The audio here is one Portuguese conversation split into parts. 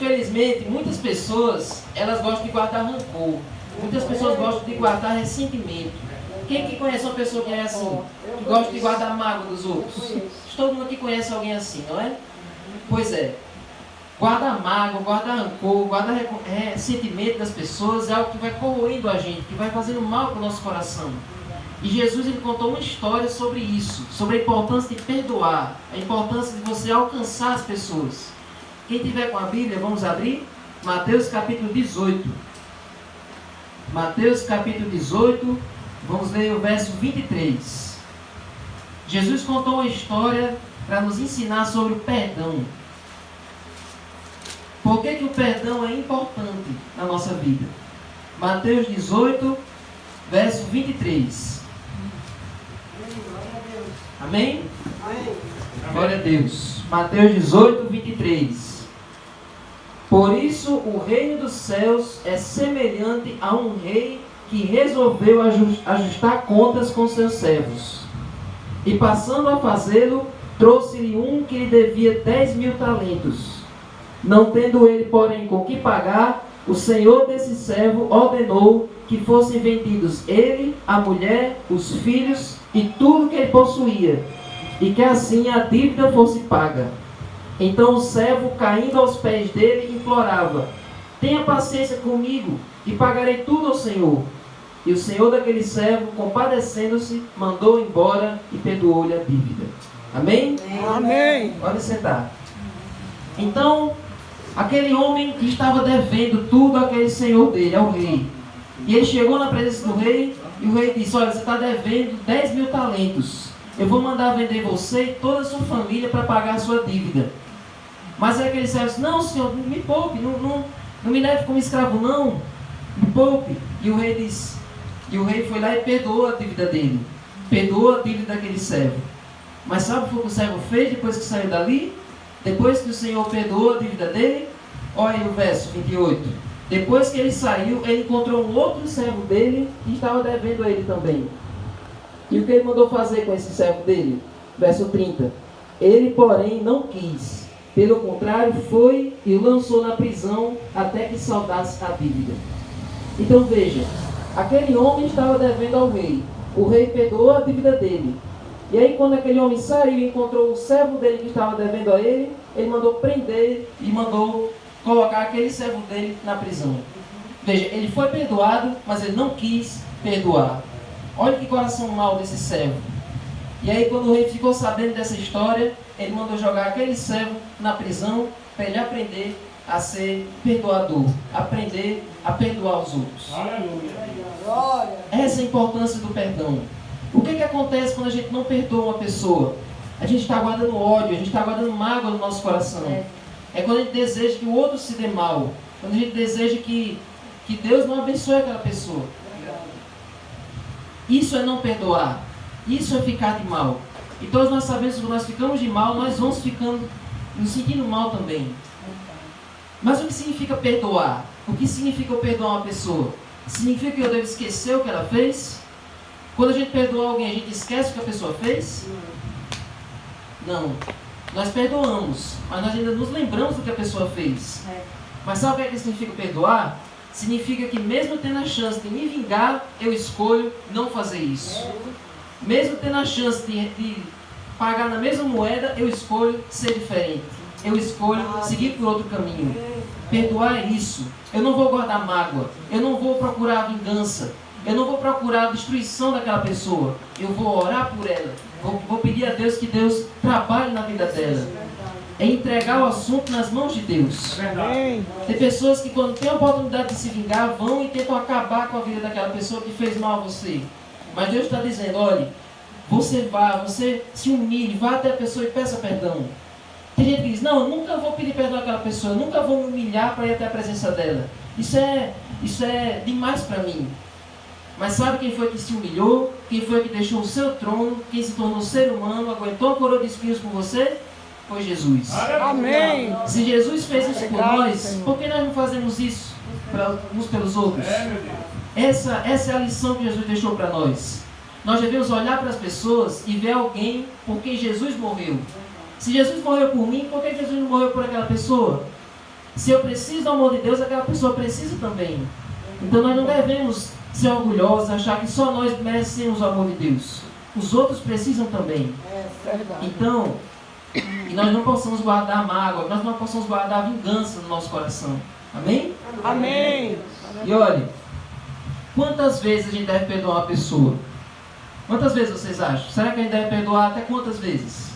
Infelizmente, muitas pessoas, elas gostam de guardar rancor. Muitas pessoas gostam de guardar ressentimento. Quem que conhece uma pessoa que é assim? Que gosta de guardar mágoa dos outros? Todo mundo aqui conhece alguém assim, não é? Pois é. Guardar mágoa, guardar rancor, guardar ressentimento das pessoas é algo que vai corroendo a gente, que vai fazendo mal para o nosso coração. E Jesus, ele contou uma história sobre isso, sobre a importância de perdoar, a importância de você alcançar as pessoas. Quem tiver com a Bíblia, vamos abrir Mateus capítulo 18. Mateus capítulo 18, vamos ler o verso 23. Jesus contou uma história para nos ensinar sobre o perdão. Por que o perdão é importante na nossa vida? Mateus 18, verso 23. Amém? Glória a Deus. Mateus 18, 23. Por isso o reino dos céus é semelhante a um rei que resolveu ajustar contas com seus servos. E passando a fazê-lo, trouxe-lhe um que lhe devia 10.000 talentos. Não tendo ele, porém, com que pagar, o senhor desse servo ordenou que fossem vendidos ele, a mulher, os filhos e tudo que ele possuía, e que assim a dívida fosse paga. Então o servo, caindo aos pés dele, implorava: tenha paciência comigo, e pagarei tudo ao senhor. E o senhor daquele servo, compadecendo-se, mandou embora e perdoou-lhe a dívida. Amém? Amém. Pode sentar. Então, aquele homem que estava devendo tudo àquele senhor dele, ao rei. E ele chegou na presença do rei, e o rei disse: olha, você está devendo 10.000 talentos. Eu vou mandar vender você e toda a sua família para pagar a sua dívida. Mas aí aquele servo disse: não, senhor, me poupe, não me leve como escravo, não. Me poupe. E o rei disse, e o rei foi lá e perdoou a dívida dele. Perdoou a dívida daquele servo. Mas sabe o que o servo fez depois que saiu dali? Depois que o Senhor perdoou a dívida dele, olha aí o verso 28. Depois que ele saiu, ele encontrou um outro servo dele que estava devendo a ele também. E o que ele mandou fazer com esse servo dele? Verso 30. Ele, porém, não quis. Pelo contrário, foi e o lançou na prisão até que saldasse a dívida. Então veja, aquele homem estava devendo ao rei. O rei perdoou a dívida dele. E aí quando aquele homem saiu e encontrou o servo dele que estava devendo a ele, ele mandou prender e mandou colocar aquele servo dele na prisão. Veja, ele foi perdoado, mas ele não quis perdoar. Olha que coração mau desse servo. E aí quando o rei ficou sabendo dessa história, ele mandou jogar aquele servo na prisão para ele aprender a ser perdoador, aprender a perdoar os outros. Aleluia. Essa é a importância do perdão. O que acontece quando a gente não perdoa uma pessoa? A gente está guardando ódio, a gente está guardando mágoa no nosso coração. É quando a gente deseja que o outro se dê mal. Quando a gente deseja que Deus não abençoe aquela pessoa. Isso é não perdoar. Isso é ficar de mal. E todos nós sabemos que quando nós ficamos de mal, nós vamos ficando, nos sentindo mal também. Mas o que significa perdoar? O que significa eu perdoar uma pessoa? Significa que eu devo esquecer o que ela fez? Quando a gente perdoa alguém, a gente esquece o que a pessoa fez? Não. Nós perdoamos, mas nós ainda nos lembramos do que a pessoa fez. Mas sabe o que significa perdoar? Significa que mesmo tendo a chance de me vingar, eu escolho não fazer isso. Mesmo tendo a chance de pagar na mesma moeda, eu escolho ser diferente. Eu escolho seguir por outro caminho. Perdoar é isso. Eu não vou guardar mágoa. Eu não vou procurar vingança. Eu não vou procurar a destruição daquela pessoa. Eu vou orar por ela. Vou pedir a Deus que Deus trabalhe na vida dela. É entregar o assunto nas mãos de Deus. Tem pessoas que quando tem a oportunidade de se vingar, vão e tentam acabar com a vida daquela pessoa que fez mal a você. Mas Deus está dizendo: olhe, você se humilhe, vá até a pessoa e peça perdão. Tem gente que diz: não, eu nunca vou pedir perdão àquela pessoa, eu nunca vou me humilhar para ir até a presença dela. Isso é demais para mim. Mas sabe quem foi que se humilhou? Quem foi que deixou o seu trono? Quem se tornou ser humano, aguentou a coroa de espinhos por você? Foi Jesus. Amém. Se Jesus fez isso por nós, por que nós não fazemos isso uns pelos outros? Essa é a lição que Jesus deixou para nós. Nós devemos olhar para as pessoas e ver alguém por quem Jesus morreu. Se Jesus morreu por mim, por que Jesus não morreu por aquela pessoa? Se eu preciso do amor de Deus, aquela pessoa precisa também. Então nós não devemos ser orgulhosos, achar que só nós merecemos o amor de Deus. Os outros precisam também. Então, que nós não possamos guardar mágoa, que nós não possamos guardar vingança no nosso coração. Amém? Amém. E olhe, quantas vezes a gente deve perdoar uma pessoa? Quantas vezes vocês acham? Será que a gente deve perdoar até quantas vezes?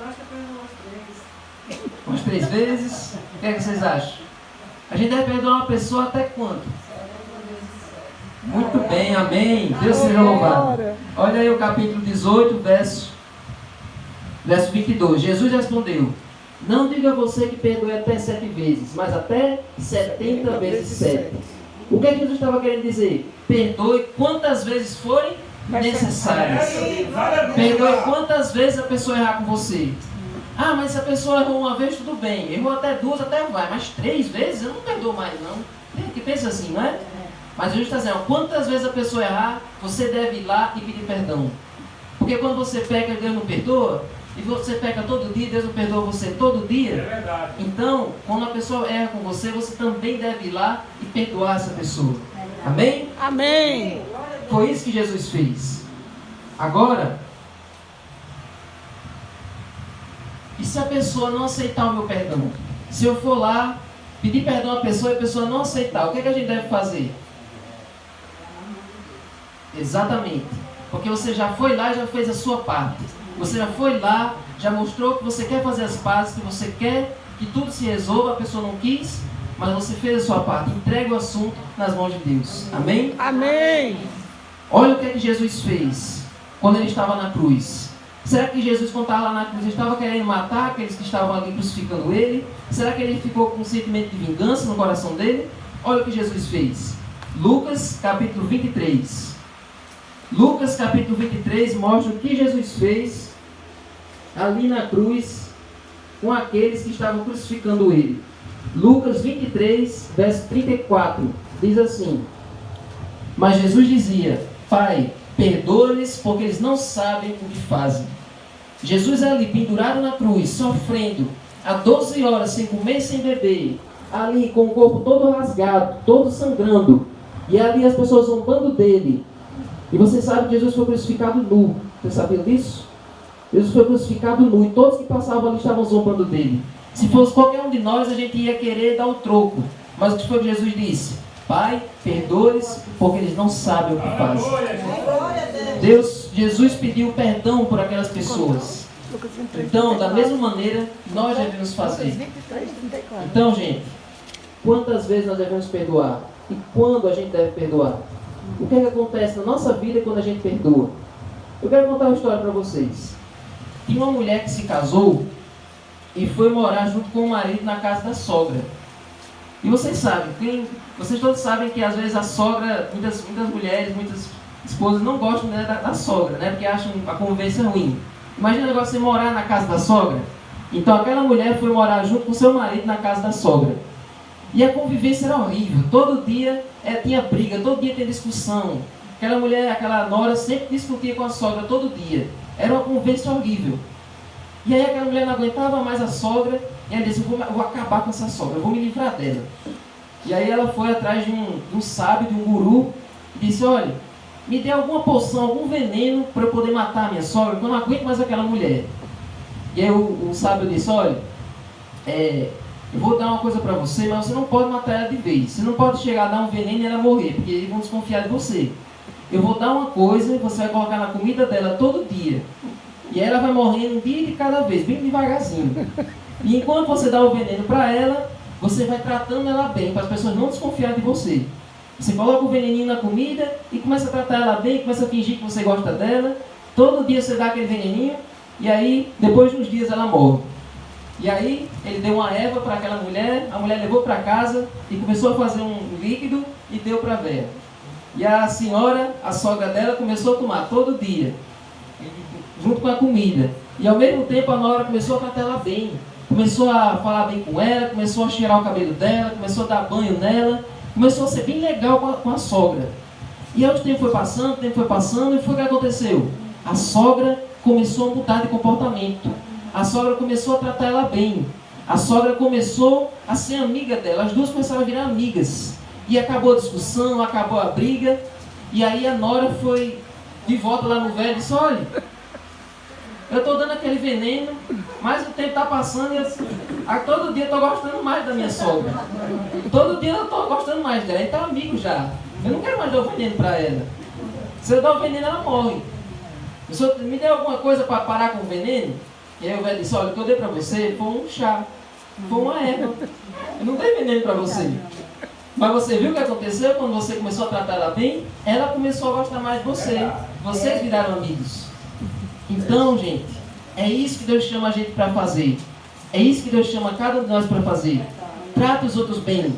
Eu acho que eu perdoo Umas 3 vezes? O que é que vocês acham? A gente deve perdoar uma pessoa até quanto? Muito bem, amém. Deus seja louvado. Olha aí o capítulo 18, verso 22. Jesus respondeu: não diga a você que perdoe até 7 vezes, mas até 70 vezes 7. O que Jesus estava querendo dizer? Perdoe quantas vezes forem necessárias. Perdoe quantas vezes a pessoa errar com você. Ah, mas se a pessoa errou uma vez, tudo bem. Errou até 2, até vai. Mas 3 vezes, eu não perdoo mais, não. Tem que pensa assim, não é? Mas Jesus está dizendo, quantas vezes a pessoa errar, você deve ir lá e pedir perdão. Porque quando você peca, Deus não perdoa. E você peca todo dia, Deus não perdoa você todo dia. É verdade. Então, quando a pessoa erra com você, você também deve ir lá e perdoar essa pessoa. Amém? Amém. Foi isso que Jesus fez. Agora, e se a pessoa não aceitar o meu perdão? Se eu for lá, pedir perdão à pessoa e a pessoa não aceitar, o que é que a gente deve fazer? Exatamente. Porque você já foi lá e já fez a sua parte. Você já foi lá, já mostrou que você quer fazer as pazes, que você quer que tudo se resolva, a pessoa não quis, mas você fez a sua parte. Entrega o assunto nas mãos de Deus. Amém? Amém. Olha o que é que Jesus fez quando ele estava na cruz. Será que Jesus, quando estava lá na cruz, estava querendo matar aqueles que estavam ali crucificando ele? Será que ele ficou com um sentimento de vingança no coração dele? Olha o que Jesus fez. Lucas capítulo 23. Lucas capítulo 23 mostra o que Jesus fez ali na cruz com aqueles que estavam crucificando ele. Lucas 23, verso 34, diz assim: mas Jesus dizia: Pai, perdoa-lhes porque eles não sabem o que fazem. Jesus ali pendurado na cruz, sofrendo há 12 horas sem comer e sem beber, ali com o corpo todo rasgado, todo sangrando, e ali as pessoas zombando dele. E você sabe que Jesus foi crucificado nu. Você sabia disso? Jesus foi crucificado nu e todos que passavam ali estavam zombando dele. Se fosse qualquer um de nós, a gente ia querer dar o troco. Mas o que foi que Jesus disse? Pai, perdoe-lhes porque eles não sabem o que fazem. Jesus pediu perdão por aquelas pessoas. Então, da mesma maneira, nós devemos fazer. Então, gente, quantas vezes nós devemos perdoar? E quando a gente deve perdoar? O que é que acontece na nossa vida quando a gente perdoa? Eu quero contar uma história para vocês. Tinha uma mulher que se casou e foi morar junto com o marido na casa da sogra. E vocês sabem, vocês todos sabem que às vezes a sogra, muitas mulheres, muitas esposas não gostam, né, da sogra, né, porque acham a convivência ruim. Imagina o negócio de você morar na casa da sogra. Então aquela mulher foi morar junto com seu marido na casa da sogra. E a convivência era horrível. Todo dia tinha briga, todo dia tinha discussão. Aquela mulher, aquela nora sempre discutia com a sogra todo dia. Era uma convivência horrível. E aí aquela mulher não aguentava mais a sogra e ela disse: eu vou acabar com essa sogra, eu vou me livrar dela. E aí ela foi atrás de um sábio, de um guru, e disse: olha, me dê alguma poção, algum veneno para eu poder matar a minha sogra, porque eu não aguento mais aquela mulher. E aí o sábio disse: olha, eu vou dar uma coisa para você, mas você não pode matar ela de vez. Você não pode chegar a dar um veneno e ela morrer, porque eles vão desconfiar de você. Eu vou dar uma coisa e você vai colocar na comida dela todo dia. E ela vai morrendo um dia de cada vez, bem devagarzinho. E enquanto você dá o veneno para ela, você vai tratando ela bem, para as pessoas não desconfiarem de você. Você coloca o veneninho na comida e começa a tratar ela bem, começa a fingir que você gosta dela. Todo dia você dá aquele veneninho e aí, depois de uns dias, ela morre. E aí, ele deu uma erva para aquela mulher, a mulher levou para casa e começou a fazer um líquido e deu para a velha. E a senhora, a sogra dela, começou a tomar todo dia, junto com a comida. E ao mesmo tempo a nora começou a tratar ela bem. Começou a falar bem com ela, começou a cheirar o cabelo dela, começou a dar banho nela, começou a ser bem legal com a sogra. E aí o tempo foi passando, e foi o que aconteceu? A sogra começou a mudar de comportamento. A sogra começou a tratar ela bem. a sogra começou a ser amiga dela. As duas começaram a virar amigas. E acabou a discussão, acabou a briga. E aí a nora foi de volta lá no velho e disse: olha, eu estou dando aquele veneno, mas o tempo está passando e todo dia eu estou gostando mais da minha sogra. Todo dia eu estou gostando mais dela. Então, amigo já. Eu não quero mais dar o veneno para ela. Se eu dar o veneno, ela morre. O senhor me deu alguma coisa para parar com o veneno? E aí o velho disse: olha, o que eu dei para você foi um chá, foi uma erva. Eu não dei veneno para você. Mas você viu o que aconteceu quando você começou a tratar ela bem? Ela começou a gostar mais de você. Vocês viraram amigos. Então, gente, é isso que Deus chama a gente para fazer. É isso que Deus chama cada um de nós para fazer. Trata os outros bem.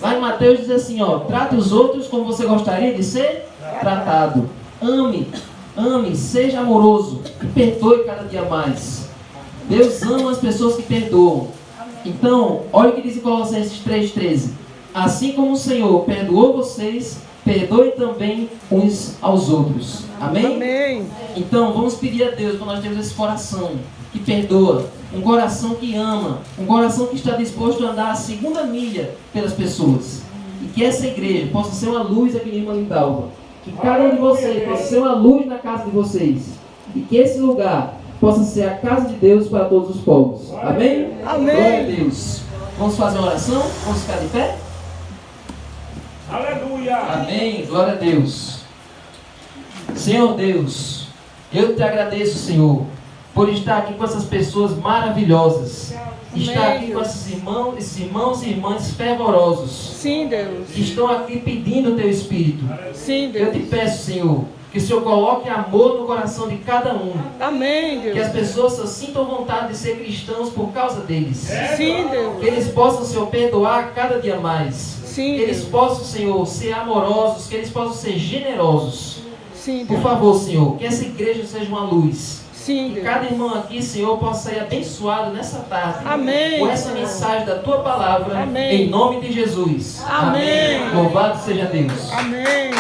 Lá em Mateus diz assim, ó: trata os outros como você gostaria de ser tratado. Ame, seja amoroso e perdoe cada dia mais. Deus ama as pessoas que perdoam. Então, olha o que diz em Colossenses 3,13. Assim como o Senhor perdoou vocês, perdoe também uns aos outros. Amém? Amém. Então, vamos pedir a Deus para nós termos esse coração que perdoa, um coração que ama, um coração que está disposto a andar a segunda milha pelas pessoas. E que essa igreja possa ser uma luz aqui em Lindalva. Que cada um de vocês possa ser uma luz na casa de vocês. E que esse lugar possa ser a casa de Deus para todos os povos. Amém? Amém. Glória a Deus. Vamos fazer uma oração? Vamos ficar de pé? Aleluia! Amém, glória a Deus. Senhor Deus, eu te agradeço, Senhor, por estar aqui com essas pessoas maravilhosas. Estar aqui com esses irmãos e irmãs fervorosos. Sim, Deus. Que estão aqui pedindo o teu Espírito. Sim, Eu te Deus. peço, Senhor, que o Senhor coloque amor no coração de cada um. Amém, Que as Deus. pessoas sintam vontade de ser cristãos por causa deles. Sim, Que Deus. eles possam, Senhor, perdoar cada dia mais. Sim, Que eles Deus. possam, Senhor, ser amorosos, que eles possam ser generosos. Sim, Por Deus. favor, Senhor, que essa igreja seja uma luz. Sim, Que Deus. cada irmão aqui, Senhor, possa sair abençoado nessa tarde. Amém. Com essa mensagem da Tua Palavra. Amém. Em nome de Jesus. Amém. Louvado seja Deus. Amém.